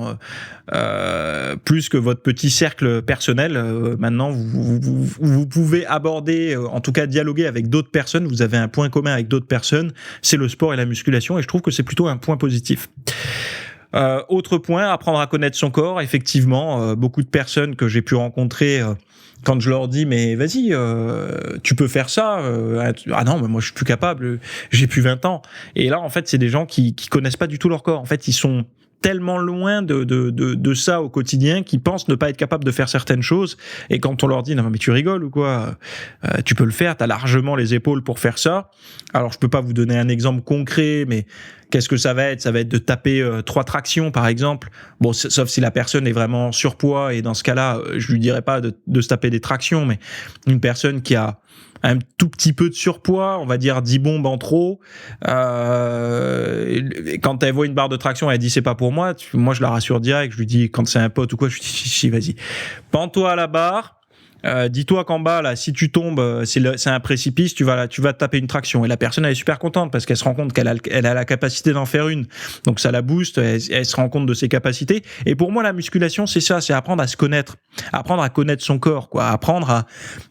plus que votre petit cercle personnel. Maintenant, vous pouvez aborder, en tout cas dialoguer avec d'autres personnes. Vous avez un point commun avec d'autres personnes, c'est le sport et la musculation, et je trouve que c'est plutôt un point positif. Autre point, apprendre à connaître son corps. Effectivement, beaucoup de personnes que j'ai pu rencontrer, quand je leur dis mais vas-y, tu peux faire ça, ah non, mais moi je suis plus capable, j'ai plus 20 ans. Et là en fait c'est des gens qui connaissent pas du tout leur corps. En fait ils sont tellement loin de ça au quotidien qu'ils pensent ne pas être capables de faire certaines choses, et quand on leur dit non mais tu rigoles ou quoi, tu peux le faire, t'as largement les épaules pour faire ça. Alors je peux pas vous donner un exemple concret, mais qu'est-ce que ça va être de taper 3 tractions par exemple. Bon, sauf si la personne est vraiment en surpoids, et dans ce cas-là je lui dirais pas de se taper des tractions, mais une personne qui a un tout petit peu de surpoids, on va dire 10 bombes en trop, quand elle voit une barre de traction, elle dit c'est pas pour moi, moi je la rassure direct, je lui dis, quand c'est un pote ou quoi, je lui dis si, vas-y, pends-toi à la barre, dis-toi qu'en bas là, si tu tombes, c'est un précipice, tu vas te taper une traction. Et la personne elle est super contente parce qu'elle se rend compte qu'elle a la capacité d'en faire une, donc ça la booste, elle se rend compte de ses capacités. Et pour moi la musculation c'est ça, c'est apprendre à se connaître, apprendre à connaître son corps, quoi, apprendre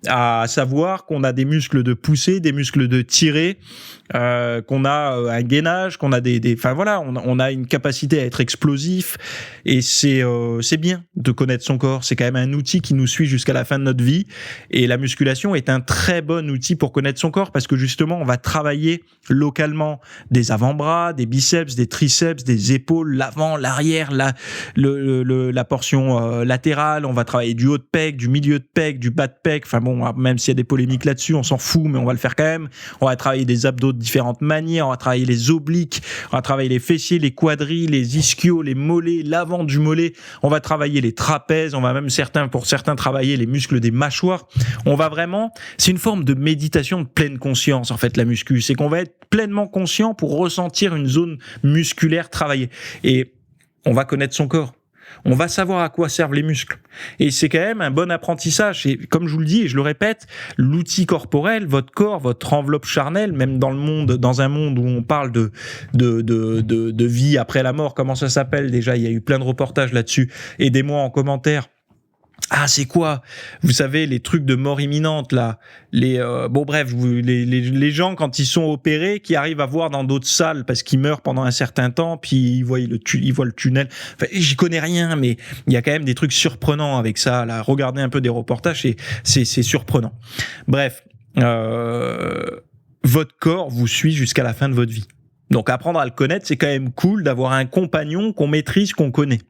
à savoir qu'on a des muscles de pousser, des muscles de tirer, qu'on a un gainage, qu'on a enfin voilà, on a une capacité à être explosif, et c'est bien de connaître son corps. C'est quand même un outil qui nous suit jusqu'à la fin de notre vie, et la musculation est un très bon outil pour connaître son corps, parce que justement on va travailler localement des avant-bras, des biceps, des triceps, des épaules, l'avant, l'arrière, la portion latérale. On va travailler du haut de pec, du milieu de pec, du bas de pec. Enfin bon, même s'il y a des polémiques là-dessus, on s'en fout, mais on va le faire quand même. On va travailler des abdos de différentes manières, on va travailler les obliques, on va travailler les fessiers, les quadris, les ischios, les mollets, l'avant du mollet, on va travailler les trapèzes, on va même pour certains travailler les muscles des mâchoires. On va vraiment, c'est une forme de méditation de pleine conscience en fait, la muscu, c'est qu'on va être pleinement conscient pour ressentir une zone musculaire travaillée, et on va connaître son corps. On va savoir à quoi servent les muscles. Et c'est quand même un bon apprentissage. Et comme je vous le dis et je le répète, l'outil corporel, votre corps, votre enveloppe charnelle, même dans un monde où on parle de vie après la mort, comment ça s'appelle déjà? Il y a eu plein de reportages là-dessus. Aidez-moi en commentaire. Ah, c'est quoi? Vous savez, les trucs de mort imminente, là. Les gens, quand ils sont opérés, qui arrivent à voir dans d'autres salles parce qu'ils meurent pendant un certain temps, puis ils voient le tunnel. Enfin, j'y connais rien, mais il y a quand même des trucs surprenants avec ça, là. Regardez un peu des reportages, c'est surprenant. Bref. Votre corps vous suit jusqu'à la fin de votre vie. Donc, apprendre à le connaître, c'est quand même cool d'avoir un compagnon qu'on maîtrise, qu'on connaît.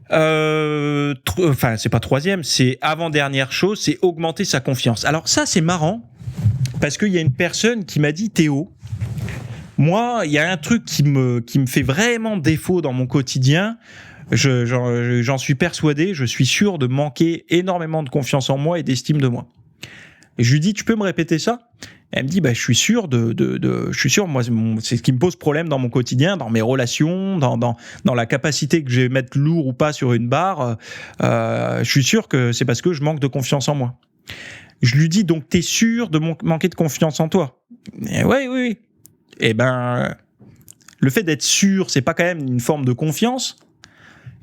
C'est pas troisième, c'est avant-dernière chose, c'est augmenter sa confiance. Alors ça c'est marrant, parce qu'il y a une personne qui m'a dit, Théo, moi il y a un truc qui me fait vraiment défaut dans mon quotidien, j'en suis persuadé, je suis sûr de manquer énormément de confiance en moi et d'estime de moi. Et je lui dis, tu peux me répéter ça? Elle me dit, je suis sûr je suis sûr, moi, c'est ce qui me pose problème dans mon quotidien, dans mes relations, dans la capacité que j'ai à mettre lourd ou pas sur une barre. Je suis sûr que c'est parce que je manque de confiance en moi. Je lui dis, donc, t'es sûr de manquer de confiance en toi? Oui. Eh ben, le fait d'être sûr, c'est pas quand même une forme de confiance?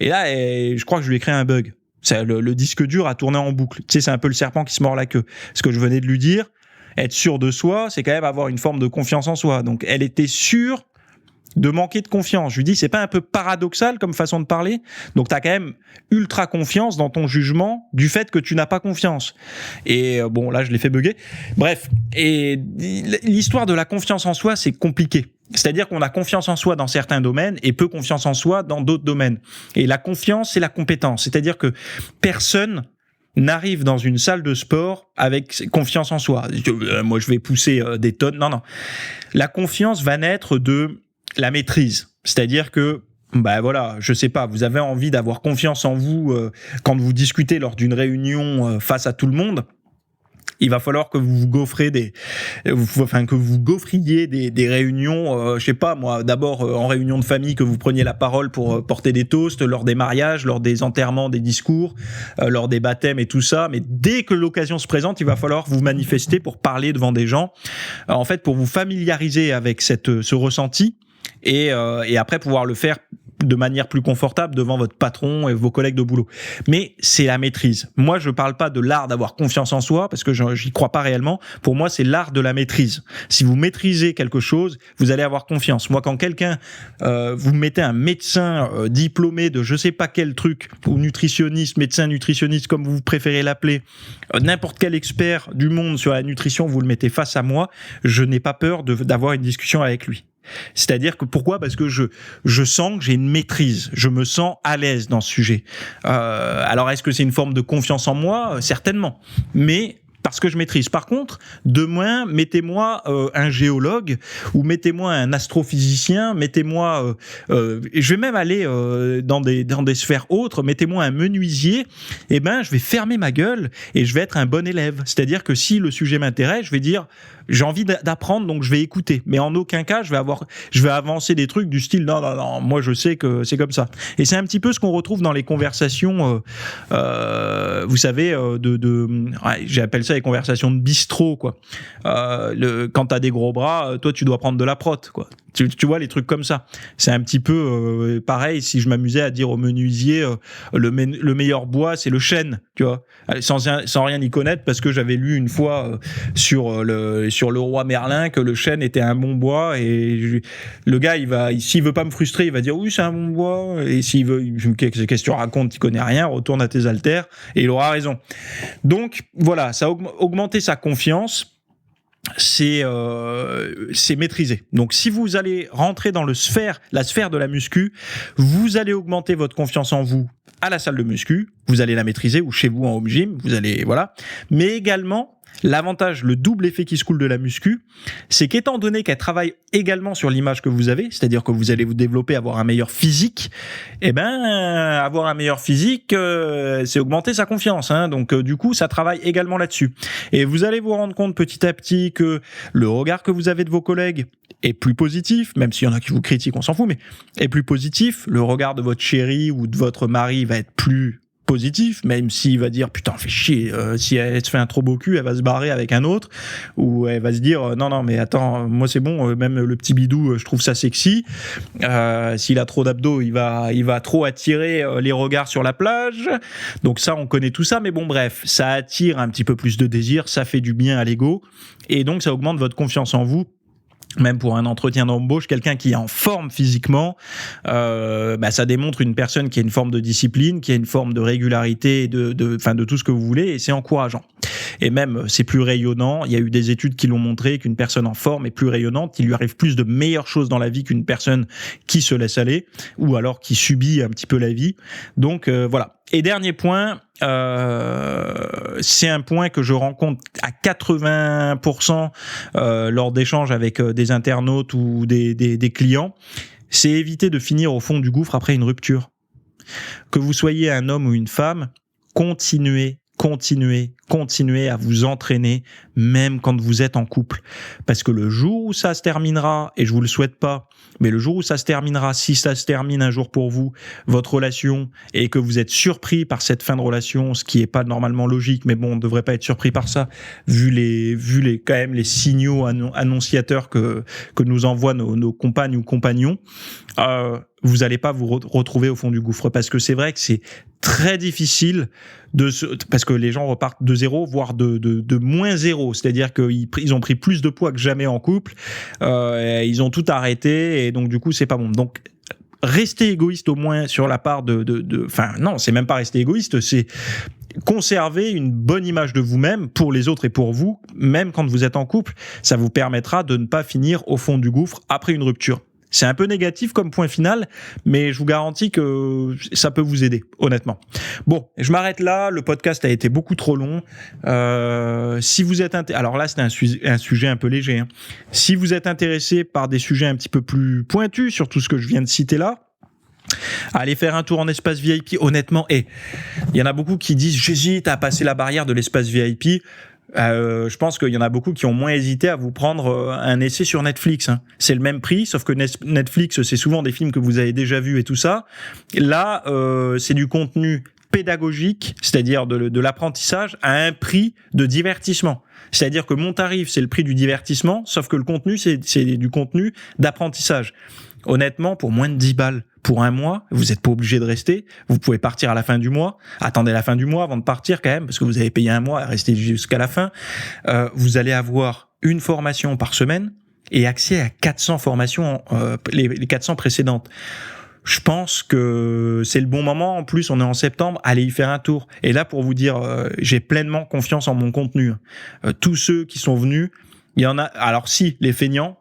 Et là, je crois que je lui ai créé un bug. Le disque dur a tourné en boucle. Tu sais, c'est un peu le serpent qui se mord la queue. Ce que je venais de lui dire, être sûr de soi, c'est quand même avoir une forme de confiance en soi. Donc, elle était sûre de manquer de confiance. Je lui dis, c'est pas un peu paradoxal comme façon de parler? Donc t'as quand même ultra confiance dans ton jugement du fait que tu n'as pas confiance. Et bon, là, je l'ai fait bugger. Bref, et l'histoire de la confiance en soi, c'est compliqué. C'est-à-dire qu'on a confiance en soi dans certains domaines et peu confiance en soi dans d'autres domaines. Et la confiance, c'est la compétence. C'est-à-dire que personne n'arrive dans une salle de sport avec confiance en soi. Moi, je vais pousser des tonnes. Non, non. La confiance va naître de la maîtrise. C'est-à-dire que, voilà, je sais pas, vous avez envie d'avoir confiance en vous quand vous discutez lors d'une réunion face à tout le monde. Il va falloir que vous gaufriez des réunions, je sais pas moi, d'abord en réunion de famille, que vous preniez la parole pour porter des toasts lors des mariages, lors des enterrements, des discours, lors des baptêmes et tout ça. Mais dès que l'occasion se présente, il va falloir vous manifester pour parler devant des gens, en fait, pour vous familiariser avec ce ressenti et après pouvoir le faire de manière plus confortable devant votre patron et vos collègues de boulot. Mais c'est la maîtrise. Moi, je parle pas de l'art d'avoir confiance en soi, parce que j'y crois pas réellement. Pour moi, c'est l'art de la maîtrise. Si vous maîtrisez quelque chose, vous allez avoir confiance. Moi, quand vous mettez un médecin diplômé de je sais pas quel truc, ou nutritionniste, médecin nutritionniste, comme vous préférez l'appeler, n'importe quel expert du monde sur la nutrition, vous le mettez face à moi, je n'ai pas peur d'avoir une discussion avec lui. C'est-à-dire que pourquoi ? Parce que je sens que j'ai une maîtrise, je me sens à l'aise dans ce sujet. Alors est-ce que c'est une forme de confiance en moi ? Certainement, mais parce que je maîtrise. Par contre, demain, mettez-moi un géologue ou mettez-moi un astrophysicien, mettez-moi, je vais même aller dans des sphères autres, mettez-moi un menuisier, et je vais fermer ma gueule et je vais être un bon élève. C'est-à-dire que si le sujet m'intéresse, je vais dire j'ai envie d'apprendre, donc je vais écouter. Mais en aucun cas, je vais avancer des trucs du style non, moi je sais que c'est comme ça. Et c'est un petit peu ce qu'on retrouve dans les conversations, vous savez, j'appelle ça les conversations de bistrot, quoi. Quand t'as des gros bras, toi tu dois prendre de la prot, quoi. Tu vois, les trucs comme ça. C'est un petit peu pareil si je m'amusais à dire au menuisier le meilleur bois, c'est le chêne, tu vois. Sans rien y connaître, parce que j'avais lu une fois sur le roi Merlin que le chêne était un bon bois, et le gars, s'il veut pas me frustrer, il va dire oui, c'est un bon bois, et s'il veut, qu'est-ce que tu racontes, tu connais rien, retourne à tes haltères, et il aura raison. Donc voilà, ça a augmenté sa confiance. C'est maîtrisé. Donc si vous allez rentrer dans la sphère de la muscu, vous allez augmenter votre confiance en vous à la salle de muscu, vous allez la maîtriser, ou chez vous en home gym, voilà. Mais également, l'avantage, le double effet qui se coule de la muscu, c'est qu'étant donné qu'elle travaille également sur l'image que vous avez, c'est-à-dire que vous allez vous développer, avoir un meilleur physique, avoir un meilleur physique, c'est augmenter sa confiance, hein. Donc du coup, ça travaille également là-dessus. Et vous allez vous rendre compte petit à petit que le regard que vous avez de vos collègues est plus positif, même s'il y en a qui vous critiquent, on s'en fout, mais est plus positif. Le regard de votre chérie ou de votre mari va être plus positif, même s'il va dire putain, fais chier, si elle se fait un trop beau cul, elle va se barrer avec un autre, ou elle va se dire non mais attends, moi c'est bon, même le petit bidou, je trouve ça sexy. S'il a trop d'abdos, il va trop attirer les regards sur la plage. Donc ça, on connaît tout ça, mais bon, bref, ça attire un petit peu plus de désir, ça fait du bien à l'ego, et donc ça augmente votre confiance en vous. Même pour un entretien d'embauche, quelqu'un qui est en forme physiquement, ça démontre une personne qui a une forme de discipline, qui a une forme de régularité, de tout ce que vous voulez, et c'est encourageant. Et même, c'est plus rayonnant. Il y a eu des études qui l'ont montré qu'une personne en forme est plus rayonnante, qu'il lui arrive plus de meilleures choses dans la vie qu'une personne qui se laisse aller, ou alors qui subit un petit peu la vie. Donc voilà. Et dernier point, c'est un point que je rencontre à 80% lors d'échanges avec des internautes ou des clients, c'est éviter de finir au fond du gouffre après une rupture. Que vous soyez un homme ou une femme, continuez à vous entraîner, même quand vous êtes en couple. Parce que le jour où ça se terminera, et je vous le souhaite pas, mais le jour où ça se terminera, si ça se termine un jour pour vous, votre relation, et que vous êtes surpris par cette fin de relation, ce qui est pas normalement logique, mais bon, on devrait pas être surpris par ça, vu quand même les signaux annonciateurs que nous envoient nos compagnes ou compagnons, vous n'allez pas vous retrouver au fond du gouffre, parce que c'est vrai que c'est très difficile parce que les gens repartent de zéro, voire de moins zéro, c'est-à-dire qu'ils ont pris plus de poids que jamais en couple, ils ont tout arrêté, et donc du coup c'est pas bon. Donc rester égoïste au moins sur la part enfin non, c'est même pas rester égoïste, c'est conserver une bonne image de vous-même pour les autres et pour vous, même quand vous êtes en couple. Ça vous permettra de ne pas finir au fond du gouffre après une rupture. C'est un peu négatif comme point final, mais je vous garantis que ça peut vous aider, honnêtement. Bon, je m'arrête là. Le podcast a été beaucoup trop long. Si vous êtes alors là, c'est un sujet un peu léger, hein. Si vous êtes intéressé par des sujets un petit peu plus pointus sur tout ce que je viens de citer là, allez faire un tour en espace VIP. Honnêtement, il y en a beaucoup qui disent j'hésite à passer la barrière de l'espace VIP. Je pense qu'il y en a beaucoup qui ont moins hésité à vous prendre un essai sur Netflix, hein. C'est le même prix, sauf que Netflix, c'est souvent des films que vous avez déjà vus et tout ça. Là, c'est du contenu pédagogique, c'est-à-dire de l'apprentissage à un prix de divertissement. C'est-à-dire que mon tarif, c'est le prix du divertissement, sauf que le contenu, c'est du contenu d'apprentissage. Honnêtement, pour moins de 10 balles pour un mois, vous n'êtes pas obligé de rester. Vous pouvez partir à la fin du mois. Attendez la fin du mois avant de partir quand même, parce que vous avez payé un mois à rester jusqu'à la fin. Vous allez avoir une formation par semaine et accès à 400 formations, les 400 précédentes. Je pense que c'est le bon moment. En plus, on est en septembre. Allez y faire un tour. Et là, pour vous dire, j'ai pleinement confiance en mon contenu. Tous ceux qui sont venus, il y en a. Alors si, les feignants,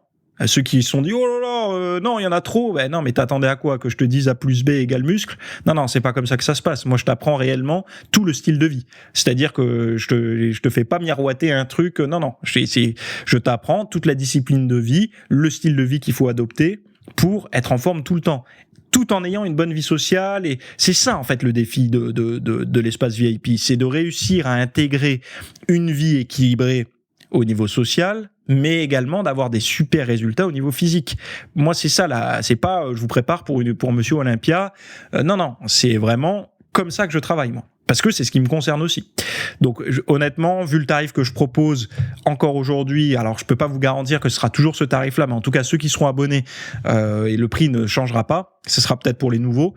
ceux qui se sont dit oh là là, non, il y en a trop. Ben non, mais t'attendais à quoi? Que je te dise A plus B égale muscle? Non, c'est pas comme ça que ça se passe. Moi, je t'apprends réellement tout le style de vie. C'est-à-dire que je te fais pas miroiter un truc. Non, je t'apprends toute la discipline de vie, le style de vie qu'il faut adopter pour être en forme tout le temps, tout en ayant une bonne vie sociale. Et c'est ça, en fait, le défi de l'espace VIP. C'est de réussir à intégrer une vie équilibrée au niveau social, mais également d'avoir des super résultats au niveau physique. Moi, c'est ça, là. C'est pas, je vous prépare pour Monsieur Olympia. Non, c'est vraiment comme ça que je travaille, moi. Parce que c'est ce qui me concerne aussi. Donc, honnêtement, vu le tarif que je propose encore aujourd'hui, alors je peux pas vous garantir que ce sera toujours ce tarif-là, mais en tout cas, ceux qui seront abonnés, et le prix ne changera pas, ce sera peut-être pour les nouveaux,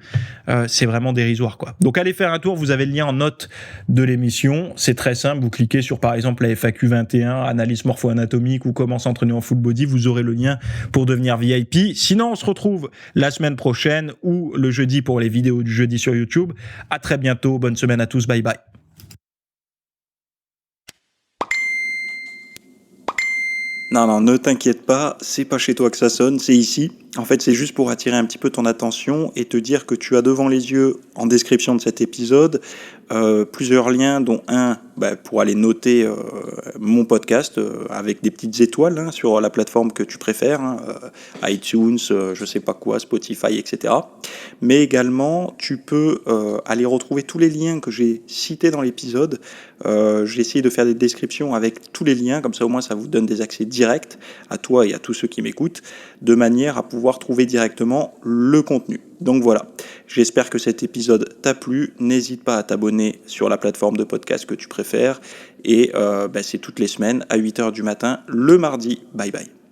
c'est vraiment dérisoire, quoi. Donc, allez faire un tour, vous avez le lien en note de l'émission, c'est très simple, vous cliquez sur, par exemple, la FAQ 21, analyse morpho-anatomique ou comment s'entraîner en full body, vous aurez le lien pour devenir VIP. Sinon, on se retrouve la semaine prochaine ou le jeudi pour les vidéos du jeudi sur YouTube. À très bientôt, bonne semaine à tous, bye bye. Non, ne t'inquiète pas, c'est pas chez toi que ça sonne, c'est ici. En fait, c'est juste pour attirer un petit peu ton attention et te dire que tu as devant les yeux, en description de cet épisode, plusieurs liens, dont un pour aller noter mon podcast avec des petites étoiles, hein, sur la plateforme que tu préfères, hein, iTunes, je sais pas quoi, Spotify, etc. Mais également, tu peux aller retrouver tous les liens que j'ai cités dans l'épisode. J'ai essayé de faire des descriptions avec tous les liens, comme ça au moins ça vous donne des accès directs à toi et à tous ceux qui m'écoutent, de manière à pouvoir trouver directement le contenu. Donc voilà, j'espère que cet épisode t'a plu. N'hésite pas à t'abonner sur la plateforme de podcast que tu préfères. Et c'est toutes les semaines à 8h du matin, le mardi. Bye bye.